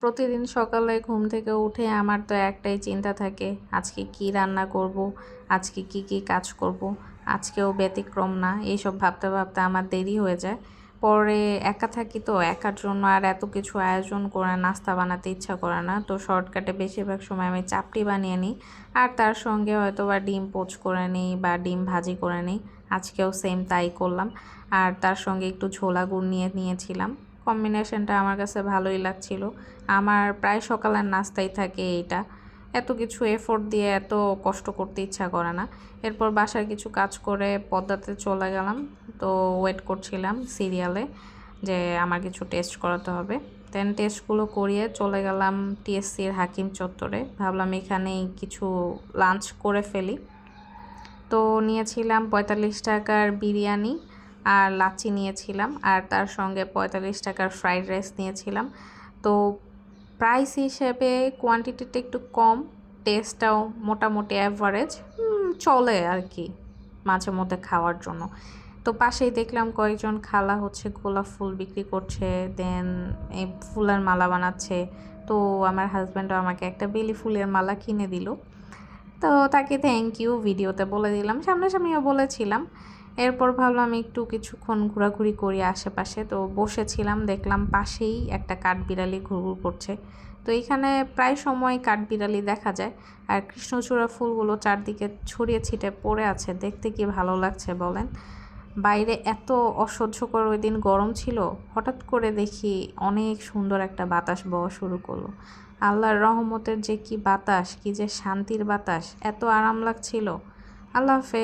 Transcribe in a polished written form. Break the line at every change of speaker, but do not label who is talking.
প্রতিদিন সকালে ঘুম থেকে উঠে আমার তো একটাই চিন্তা থাকে, আজকে কি রান্না করব, আজকে কি কি কাজ করব, আজকেও ব্যতিক্রম না। এইসব ভাবতে ভাবতে আমার দেরি হয়ে যায়। পরে একা থাকি তো, একার জন্য আর এত কিছু আয়োজন করে নাস্তা বানাতে ইচ্ছা করে না। তো শর্টকাটে বেশিরভাগ সময় আমি চাপটি বানিয়ে নিই, আর তার সঙ্গে হয়তো বা ডিম পোচ করে নিই বা ডিম ভাজি করে নিই। আজকেও সেম তাই করলাম। আর তার সঙ্গে একটু ছোলা গুড় নিয়েছিলাম। কম্বিনেশনটা আমার কাছে ভালোই লাগছিল। আমার প্রায় সকালের নাস্তাই থাকে এইটা। এত কিছু এফোর্ট দিয়ে এত কষ্ট করতে ইচ্ছা করে না। এরপর বাসার কিছু কাজ করে পদ্মাতে চলে গেলাম। তো ওয়েট করছিলাম সিরিয়ালে যে আমার কিছু টেস্ট করাতে হবে। দেন টেস্টগুলো করিয়ে চলে গেলাম টিএসসির হাকিম চত্বরে। ভাবলাম এখানেই কিছু লাঞ্চ করে ফেলি। তো নিয়েছিলাম ৪৫ টাকার বিরিয়ানি আর লাচ্ছি নিয়েছিলাম, আর তার সঙ্গে ৪৫ টাকার ফ্রাইড রাইস নিয়েছিলাম। তো প্রাইস হিসেবে কোয়ান্টিটিটা একটু কম, টেস্টটাও মোটামুটি অ্যাভারেজ, চলে আর কি মাঝে মধ্যে খাওয়ার জন্য। তো পাশেই দেখলাম কয়েকজন খালা হচ্ছে গোলাপ ফুল বিক্রি করছে, দেন এই ফুলের মালা বানাচ্ছে। তো আমার হাজব্যান্ডও আমাকে একটা বেলি ফুলের মালা কিনে দিল। তো তাকে থ্যাংক ইউ ভিডিওতে বলে দিলাম, সামনাসামনিও বলেছিলাম। এরপর ভাবলাম একটু কিছুক্ষণ ঘোরাঘুরি করি আশেপাশে। তো বসেছিলাম, দেখলাম পাশেই একটা কাঠবিড়ালি ঘুরঘুর করছে। তো এখানে প্রায় সময় কাঠবিড়ালি দেখা যায়। আর কৃষ্ণচূড়া ফুলগুলো চারদিকে ছড়িয়ে ছিটে পড়ে আছে, দেখতে কি ভালো লাগছে বলেন। বাইরে এত অসহ্যকর ওই দিন গরম ছিল, হঠাৎ করে দেখি অনেক সুন্দর একটা বাতাস বওয়া শুরু করলো। আল্লাহর রহমতের যে কি বাতাস, কি যে শান্তির বাতাস, এত আরাম লাগছিল। আল্লাহ হাফেজ।